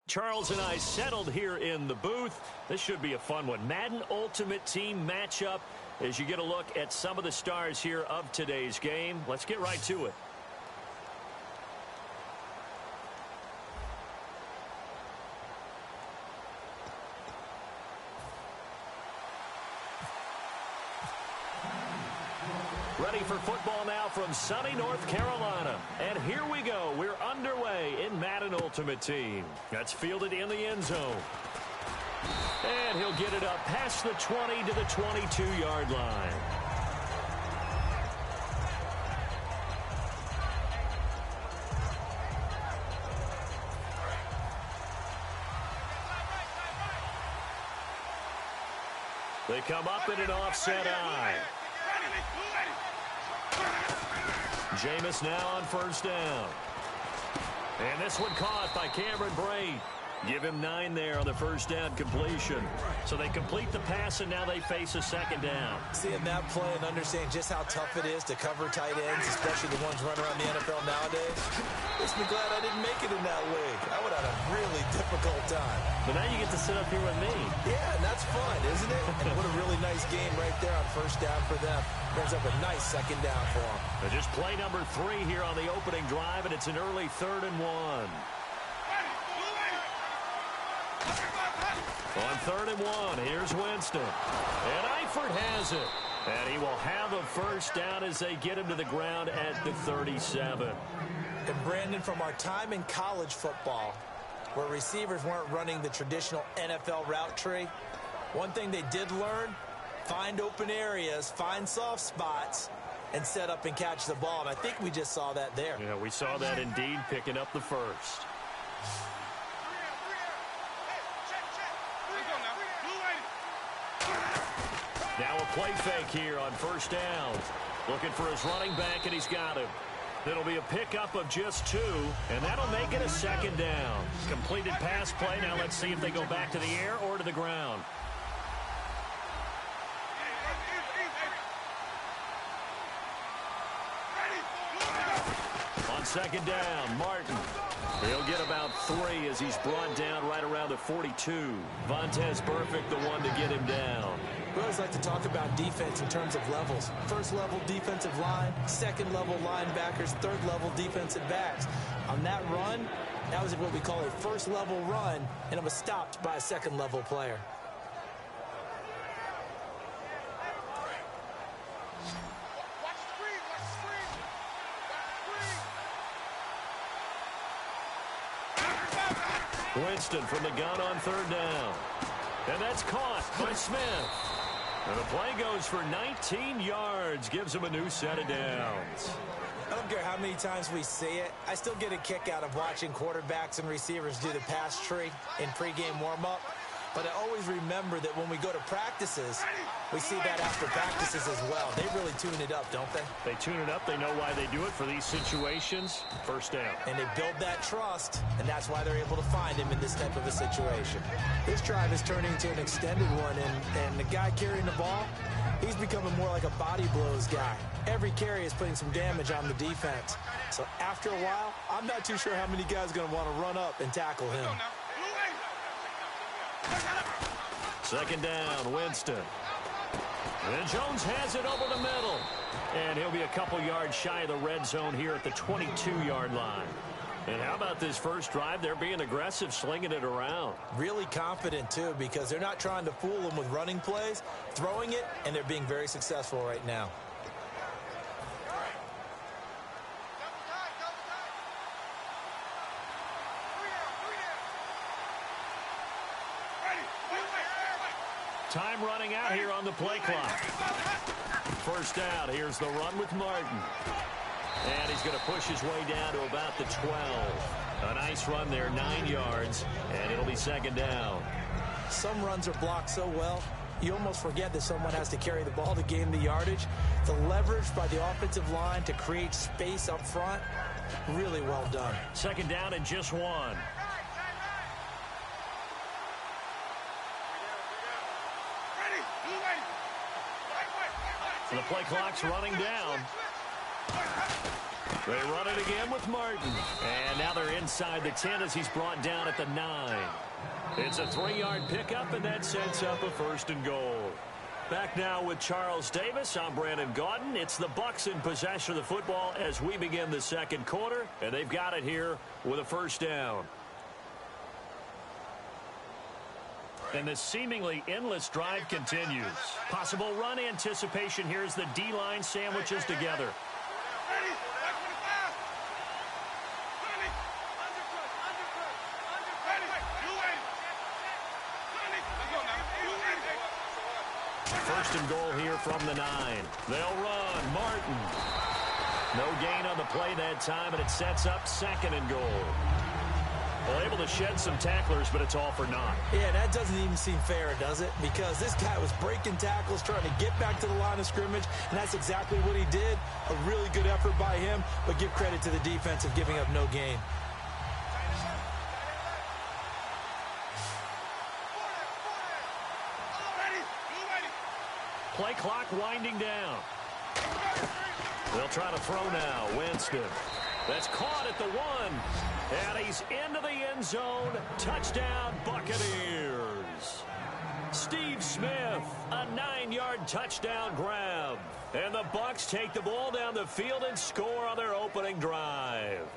Charles and I settled here in the booth. This should be a fun one. Madden Ultimate Team matchup as you get a look at some of the stars here of today's game. Let's get right to it. Ready for football now from sunny North Carolina. And here we go. We're underway in Madden Ultimate Team. That's fielded in the end zone. And he'll get it up past the 20 to the 22-yard line. They come up in an offset eye. Jameis now on first down. And this one caught by Cameron Brate. Give him 9 there on the first down completion. So they complete the pass, and now they face a second down. Seeing that play and understanding just how tough it is to cover tight ends, especially the ones running around the NFL nowadays, makes me glad I didn't make it in that league. I would have had a really difficult time. But now you get to sit up here with me. Yeah, and that's fun, isn't it? And what a really nice game right there on first down for them. Brings up a nice second down for them. Just play number 3 here on the opening drive, and it's an early 3rd and 1. On 3rd and 1, here's Winston. And Eifert has it. And he will have a first down as they get him to the ground at the 37. And Brandon, from our time in college football, where receivers weren't running the traditional NFL route tree, one thing they did learn, find open areas, find soft spots, and set up and catch the ball. And I think we just saw that there. Yeah, we saw that indeed, picking up the first. Now a play fake here on first down. Looking for his running back, and he's got him. It'll be a pickup of just 2, and that'll make it a second down. Completed pass play. Now let's see if they go back to the air or to the ground. On second down, Martin. He'll get about 3 as he's brought down right around the 42. Vontaze Burfict, the one to get him down. We always like to talk about defense in terms of levels. First level defensive line, second level linebackers, third level defensive backs. On that run, that was what we call a first level run, and it was stopped by a second level player. Winston from the gun on 3rd down. And that's caught by Smith. And the play goes for 19 yards. Gives him a new set of downs. I don't care how many times we see it. I still get a kick out of watching quarterbacks and receivers do the pass tree in pregame warm-up. But I always remember that when we go to practices, we see that after practices as well. They really tune it up, don't they? They tune it up. They know why they do it for these situations. First down. And they build that trust, and that's why they're able to find him in this type of a situation. This drive is turning into an extended one, and the guy carrying the ball, he's becoming more like a body blows guy. Every carry is putting some damage on the defense. So after a while, I'm not too sure how many guys are going to want to run up and tackle him. Second down, Winston. And Jones has it over the middle. And he'll be a couple yards shy of the red zone here at the 22-yard line. And how about this first drive? They're being aggressive, slinging it around. Really confident, too, because they're not trying to fool them with running plays, throwing it, and they're being very successful right now. Time running out here on the play clock. First down. Here's the run with Martin. And he's going to push his way down to about the 12. A nice run there, 9 yards, and it'll be second down. Some runs are blocked so well, you almost forget that someone has to carry the ball to gain the yardage. The leverage by the offensive line to create space up front, really well done. Second down and just 1. The play clock's running down. They run it again with Martin. And now they're inside the 10 as he's brought down at the 9. It's a 3-yard pickup, and that sets up a 1st and goal. Back now with Charles Davis. I'm Brandon Gaudin. It's the Bucs in possession of the football as we begin the 2nd quarter, and they've got it here with a 1st down. And the seemingly endless drive continues. Possible run anticipation here as the D-line sandwiches together. First and goal here from the 9. They'll run. Martin. No gain on the play that time, and it sets up 2nd and goal. Well, able to shed some tacklers, but it's all for naught. Yeah, that doesn't even seem fair, does it? Because this guy was breaking tackles, trying to get back to the line of scrimmage, and that's exactly what he did. A really good effort by him, but give credit to the defense of giving up no gain. Play clock winding down. They'll try to throw now. Winston. That's caught at the 1. And he's into the end zone. Touchdown, Buccaneers. Steve Smith, a 9-yard touchdown grab. And the Bucs take the ball down the field and score on their opening drive.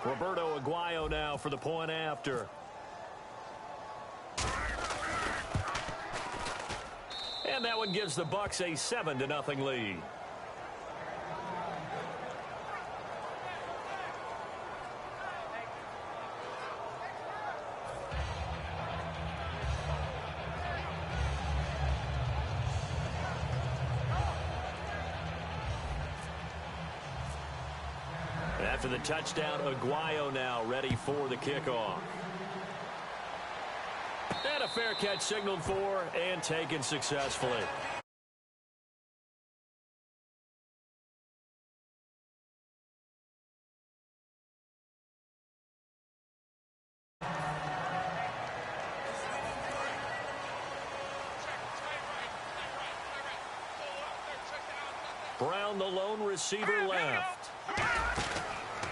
Roberto Aguayo now for the point after. And that one gives the Bucs a 7-0 lead. After the touchdown, Aguayo now ready for the kickoff. And a fair catch signaled for and taken successfully. Brown, the lone receiver, left.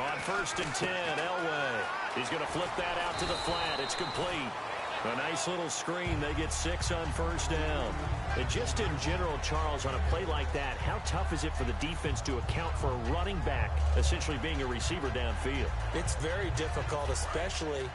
On 1st and 10, Elway. He's going to flip that out to the flat. It's complete. A nice little screen. They get 6 on 1st down. And just in general, Charles, on a play like that, how tough is it for the defense to account for a running back essentially being a receiver downfield? It's very difficult, especially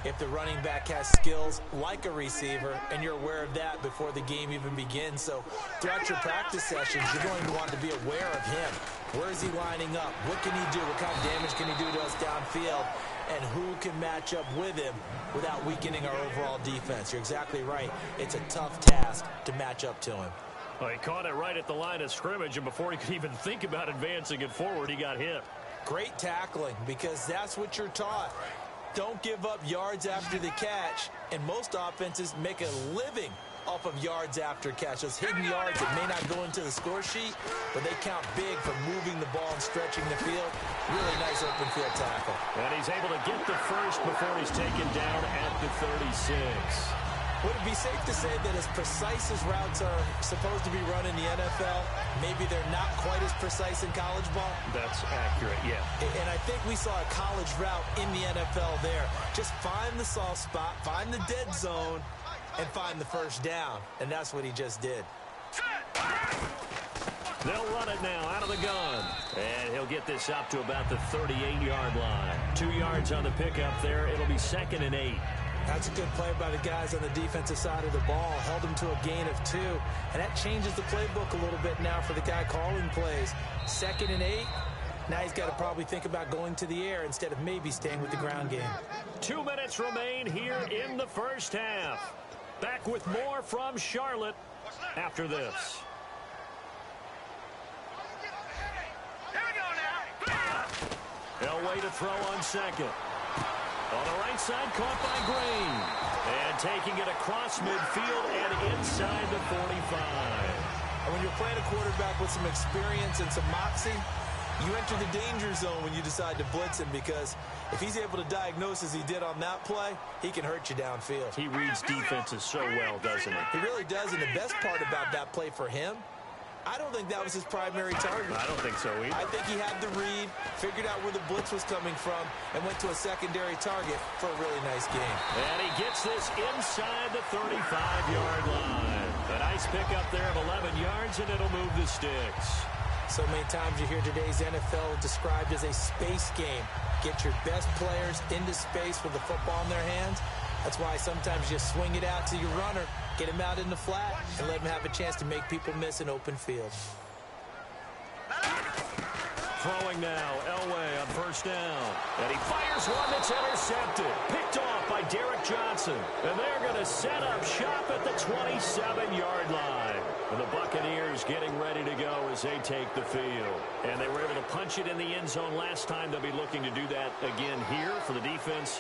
if the running back has skills like a receiver, and you're aware of that before the game even begins. So throughout your practice sessions, you're going to want to be aware of him. Where is he lining up? What can he do? What kind of damage can he do to us downfield? And who can match up with him without weakening our overall defense? You're exactly right. It's a tough task to match up to him. Well, he caught it right at the line of scrimmage, and before he could even think about advancing it forward, he got hit. Great tackling, because that's what you're taught. Don't give up yards after the catch, and most offenses make a living off of yards after catch. Those hidden yards that may not go into the score sheet, but they count big for moving the ball and stretching the field. Really nice open field tackle. And he's able to get the first before he's taken down at the 36. Would it be safe to say that as precise as routes are supposed to be run in the NFL, maybe they're not quite as precise in college ball? That's accurate, yeah. And I think we saw a college route in the NFL there. Just find the soft spot, find the dead zone, and find the 1st down. And that's what he just did. They'll run it now out of the gun. And he'll get this up to about the 38-yard line. 2 yards on the pickup there. It'll be 2nd and 8. That's a good play by the guys on the defensive side of the ball. Held him to a gain of 2. And that changes the playbook a little bit now for the guy calling plays. 2nd and 8. Now he's got to probably think about going to the air instead of maybe staying with the ground game. 2 minutes remain here in the 1st half. Back with more from Charlotte after this. Elway to throw on 2nd. On the right side, caught by Green. And taking it across midfield and inside the 45. And when you're playing a quarterback with some experience and some moxie, You enter the danger zone when you decide to blitz him, because if he's able to diagnose as he did on that play, he can hurt you downfield. He reads defenses so well, doesn't he? He really does, and the best part about that play for him, I don't think that was his primary target. I don't think so either. I think he had the read, figured out where the blitz was coming from, and went to a secondary target for a really nice game. And he gets this inside the 35-yard line. A nice pickup there of 11 yards, and it'll move the sticks. So many times you hear today's NFL described as a space game. Get your best players into space with the football in their hands. That's why sometimes you swing it out to your runner, get him out in the flat, and let him have a chance to make people miss an open field. Throwing now, Elway on first down. And he fires one that's intercepted. Picked off by Derek Johnson. And they're going to set up shop at the 27-yard line. And the Buccaneers getting ready to go as they take the field. And they were able to punch it in the end zone last time. They'll be looking to do that again here for the defense.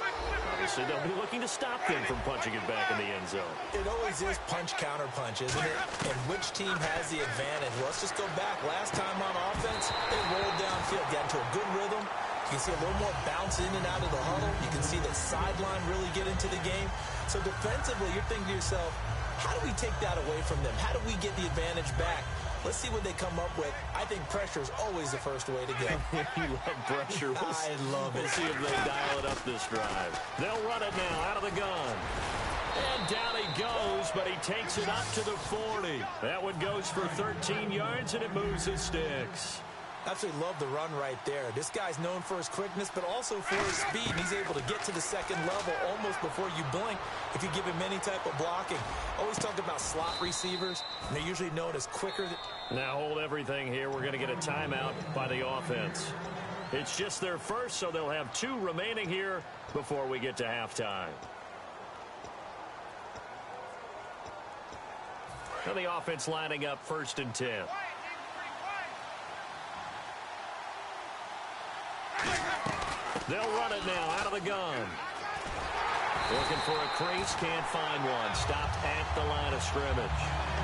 Obviously, they'll be looking to stop them from punching it back in the end zone. It always is punch-counter-punch, isn't it? And which team has the advantage? Well, let's just go back. Last time on offense, they rolled downfield, got into a good rhythm. You can see a little more bounce in and out of the huddle. You can see the sideline really get into the game. So defensively, you're thinking to yourself, how do we take that away from them? How do we get the advantage back? Let's see what they come up with. I think pressure is always the first way to go. You love pressure. I love it. We'll see if they dial it up this drive. They'll run it now out of the gun. And down he goes, but he takes it up to the 40. That one goes for 13 yards, and it moves the sticks. Absolutely love the run right there. This guy's known for his quickness, but also for his speed. And he's able to get to the second level almost before you blink if you give him any type of blocking. Always talk about slot receivers, and they're usually known as quicker. Now hold everything here. We're going to get a timeout by the offense. It's just their first, so they'll have 2 remaining here before we get to halftime. Now the offense lining up 1st and 10. They'll run it now out of the gun. Looking for a crease, can't find one. Stopped at the line of scrimmage.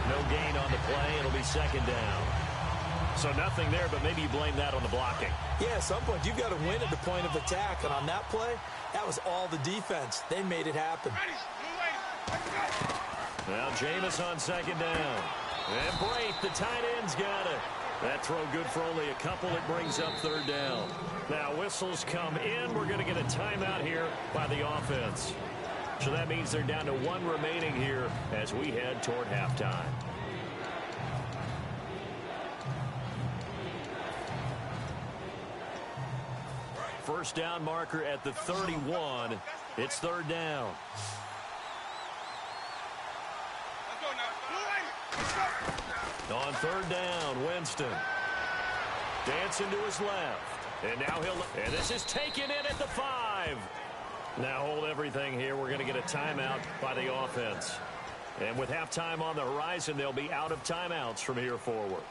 No gain on the play. It'll be 2nd down. So nothing there, but maybe you blame that on the blocking. Yeah, at some point you've got to win at the point of attack. And on that play, that was all the defense. They made it happen. Now Jameis on 2nd down. And Brate, the tight end's got it. That throw good for only a couple. It brings up 3rd down. Now whistles come in. We're going to get a timeout here by the offense. So that means they're down to 1 remaining here as we head toward halftime. First down marker at the 31. It's 3rd down. On 3rd down, Winston. Dancing to his left. And now and this is taken in at the 5. Now hold everything here. We're going to get a timeout by the offense. And with halftime on the horizon, they'll be out of timeouts from here forward.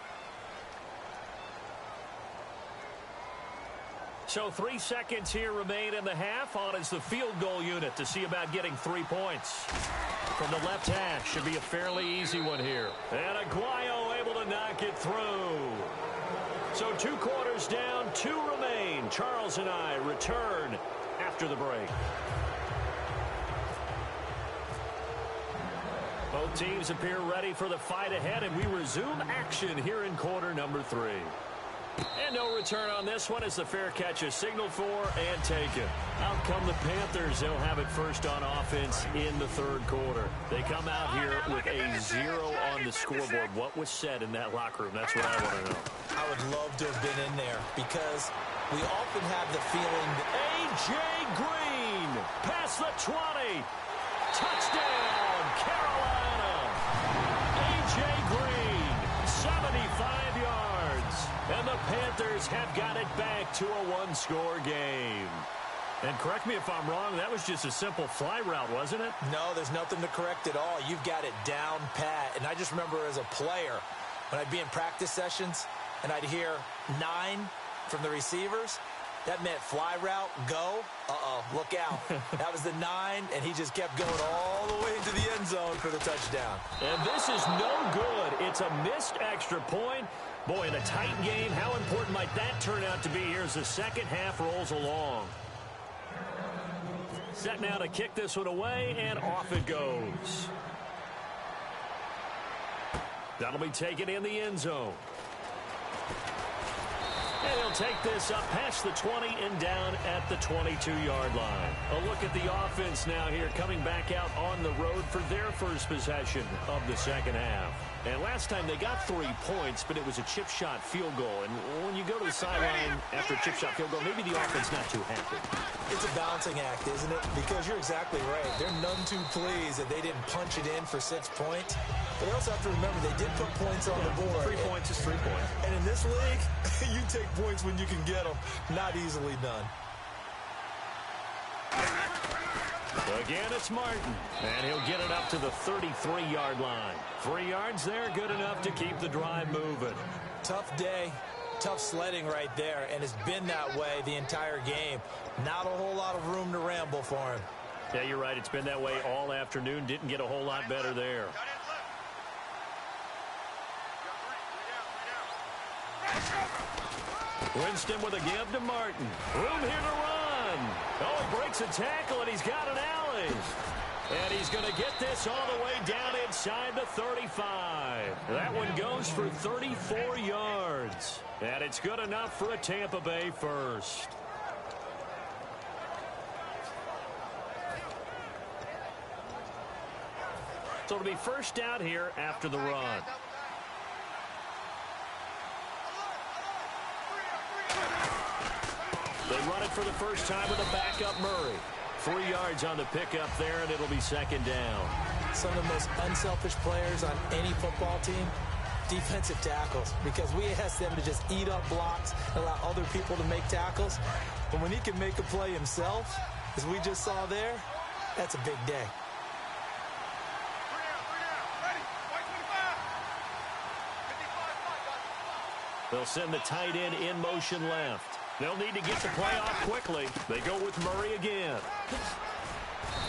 So 3 seconds here remain in the half. On is the field goal unit to see about getting 3 points. From the left hash, should be a fairly easy one here. And Aguayo able to knock it through. So 2 quarters down, 2 remain. Charles and I return after the break. Both teams appear ready for the fight ahead, and we resume action here in quarter number 3. And no return on this one as the fair catch is signaled for and taken. Out come the Panthers. They'll have it first on offense in the 3rd quarter. They come out here with a 0 on the scoreboard. What was said in that locker room? That's what I want to know. I would love to have been in there because we often have the feeling that A.J. Green past the 20. Touchdown, Carolina. A.J. Green, 75 yards. And the Panthers have got it back to a 1-score game. And correct me if I'm wrong, that was just a simple fly route, wasn't it? No, there's nothing to correct at all. You've got it down pat. And I just remember as a player, when I'd be in practice sessions and I'd hear 9 from the receivers, That meant fly route, go. Uh-oh, look out. That was the 9, and he just kept going all the way into the end zone for the touchdown. And this is no good. It's a missed extra point. Boy, in a tight game, how important might that turn out to be here as the second half rolls along? Set now to kick this one away, and off it goes. That'll be taken in the end zone. And he'll take this up past the 20 and down at the 22-yard line. A look at the offense now here, coming back out on the road for their first possession of the second half. And last time they got 3 points, but it was a chip shot field goal. And when you go to the sideline after a chip shot field goal, maybe the offense not too happy. It's a balancing act, isn't it? Because you're exactly right. They're none too pleased that they didn't punch it in for 6 points. But they also have to remember they did put points on the board. 3 points is 3 points. And in this league, you take points when you can get them. Not easily done. Again, it's Martin, and he'll get it up to the 33-yard line. 3 yards there, good enough to keep the drive moving. Tough day, tough sledding right there, and it's been that way the entire game. Not a whole lot of room to ramble for him. Yeah, you're right. It's been that way all afternoon. Didn't get a whole lot better there. Winston with a give to Martin. Room here to run. Oh, he breaks a tackle, and he's got an alley. And he's going to get this all the way down inside the 35. That one goes for 34 yards. And it's good enough for a Tampa Bay first. So it'll be first down here after the run. They run it for the first time with a backup Murray. 3 yards on the pickup there, and it'll be second down. Some of the most unselfish players on any football team, defensive tackles, because we ask them to just eat up blocks and allow other people to make tackles. But when he can make a play himself, as we just saw there, that's a big day. They'll send the tight end in motion left. They'll need to get the play off quickly. They go with Murray again.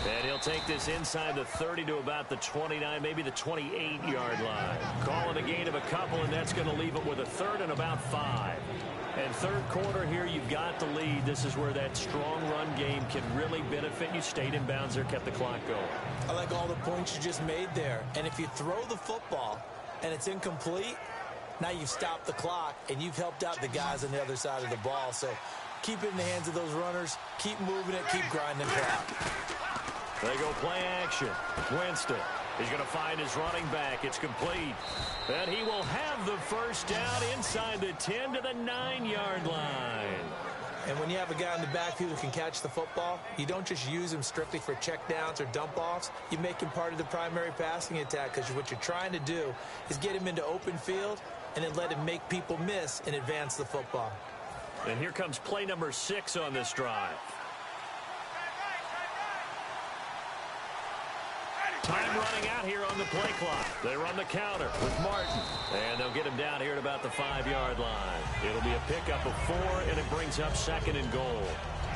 And he'll take this inside the 30 to about the 29, maybe the 28-yard line. Calling a gain of a couple, and that's going to leave it with a third and about 5. And third quarter here, you've got the lead. This is where that strong run game can really benefit you. Stayed in bounds there, kept the clock going. I like all the points you just made there. And if you throw the football and it's incomplete, now you've stopped the clock, and you've helped out the guys on the other side of the ball. So keep it in the hands of those runners. Keep moving it. Keep grinding clock. They go play action. Winston. He's going to find his running back. It's complete. And he will have the first down inside the 10 to the 9-yard line. And when you have a guy in the backfield who can catch the football, you don't just use him strictly for checkdowns or dump-offs. You make him part of the primary passing attack, because what you're trying to do is get him into open field and then let him make people miss and advance the football. And here comes play number 6 on this drive. Time running out here on the play clock. They run the counter with Martin. And they'll get him down here at about the 5-yard line. It'll be a pickup of 4, and it brings up second and goal.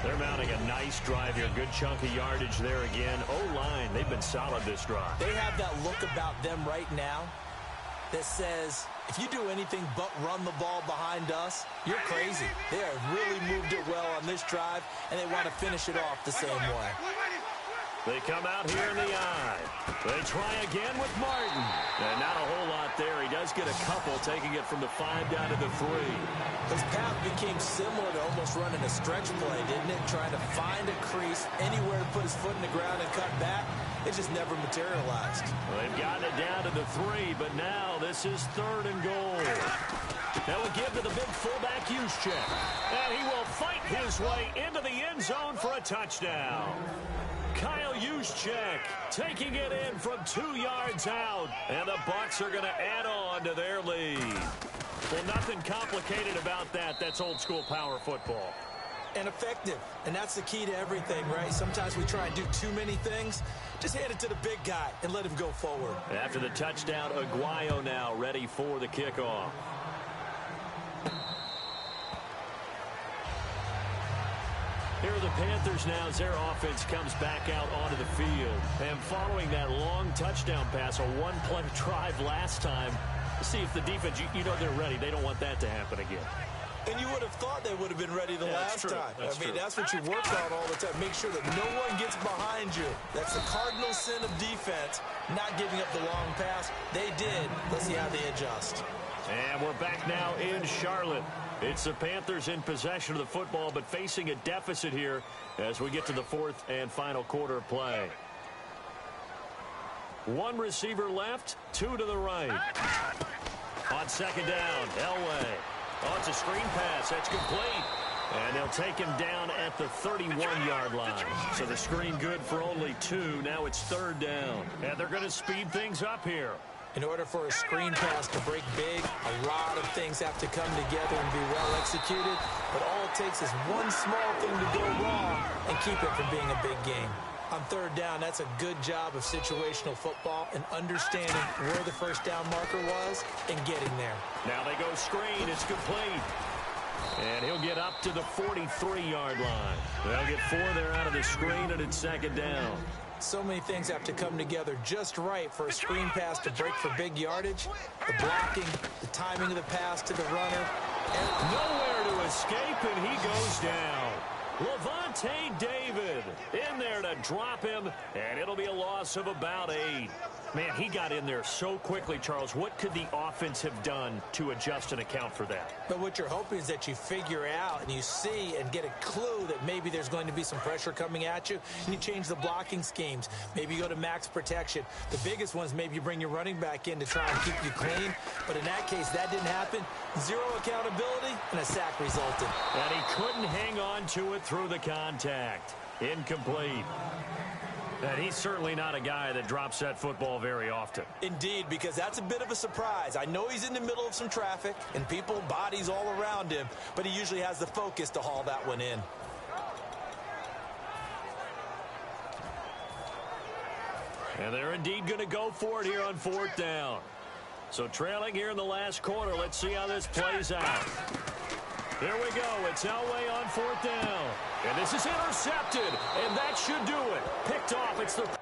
They're mounting a nice drive here. Good chunk of yardage there again. O-line, they've been solid this drive. They have that look about them right now that says, if you do anything but run the ball behind us, you're crazy. They have really moved it well on this drive, and they want to finish it off the same way. They come out here in the eye. They try again with Martin. And not a whole lot there. He does get a couple, taking it from the 5 down to the 3. His path became similar to almost running a stretch play, didn't it? Trying to find a crease, anywhere to put his foot in the ground and cut back. It just never materialized. Well, they've gotten it down to the 3, but now this is third and goal. That will give to the big fullback Juszczyk. And he will fight his way into the end zone for a touchdown. Kyle Juszczyk taking it in from 2 yards out. And the Bucs are going to add on to their lead. Well, nothing complicated about that. That's old school power football. And effective. And that's the key to everything, right? Sometimes we try and do too many things. Just hand it to the big guy and let him go forward. After the touchdown, Aguayo now ready for the kickoff. Here are the Panthers now as their offense comes back out onto the field. And following that long touchdown pass, a one-play drive last time, see if the defense, you know they're ready. They don't want that to happen again. And you would have thought they would have been ready the last time. That's true. That's what you work on all the time. Make sure that no one gets behind you. That's the cardinal sin of defense, not giving up the long pass. They did. Let's see how they adjust. And we're back now in Charlotte. It's the Panthers in possession of the football, but facing a deficit here as we get to the fourth and final quarter of play. One receiver left, two to the right. On second down, Elway. Oh, it's a screen pass. That's complete. And they'll take him down at the 31-yard line. So the screen good for only 2. Now it's third down. And they're going to speed things up here. In order for a screen pass to break big, a lot of things have to come together and be well executed. But all it takes is one small thing to go wrong and keep it from being a big game. On third down, that's a good job of situational football and understanding where the first down marker was and getting there. Now they go screen. It's complete. And he'll get up to the 43-yard line. They'll get 4 there out of the screen, and it's second down. So many things have to come together just right for a screen pass to break for big yardage. The blocking, the timing of the pass to the runner. And nowhere to escape, and he goes down. Levante David in there to drop him, and it'll be a loss of about 8. Man, he got in there so quickly, Charles. What could the offense have done to adjust and account for that? But what you're hoping is that you figure out and you see and get a clue that maybe there's going to be some pressure coming at you, and you change the blocking schemes. Maybe you go to max protection. The biggest one is maybe you bring your running back in to try and keep you clean. But in that case, that didn't happen. 0 accountability, and a sack resulted. And he couldn't hang on to it through the contact. Incomplete. And he's certainly not a guy that drops that football very often. Indeed, because that's a bit of a surprise. I know he's in the middle of some traffic and people, bodies all around him, but he usually has the focus to haul that one in. And they're indeed going to go for it here on fourth down. So trailing here in the last quarter, let's see how this plays out. Here we go. It's Elway on fourth down. And this is intercepted, and that should do it. Picked off. It's the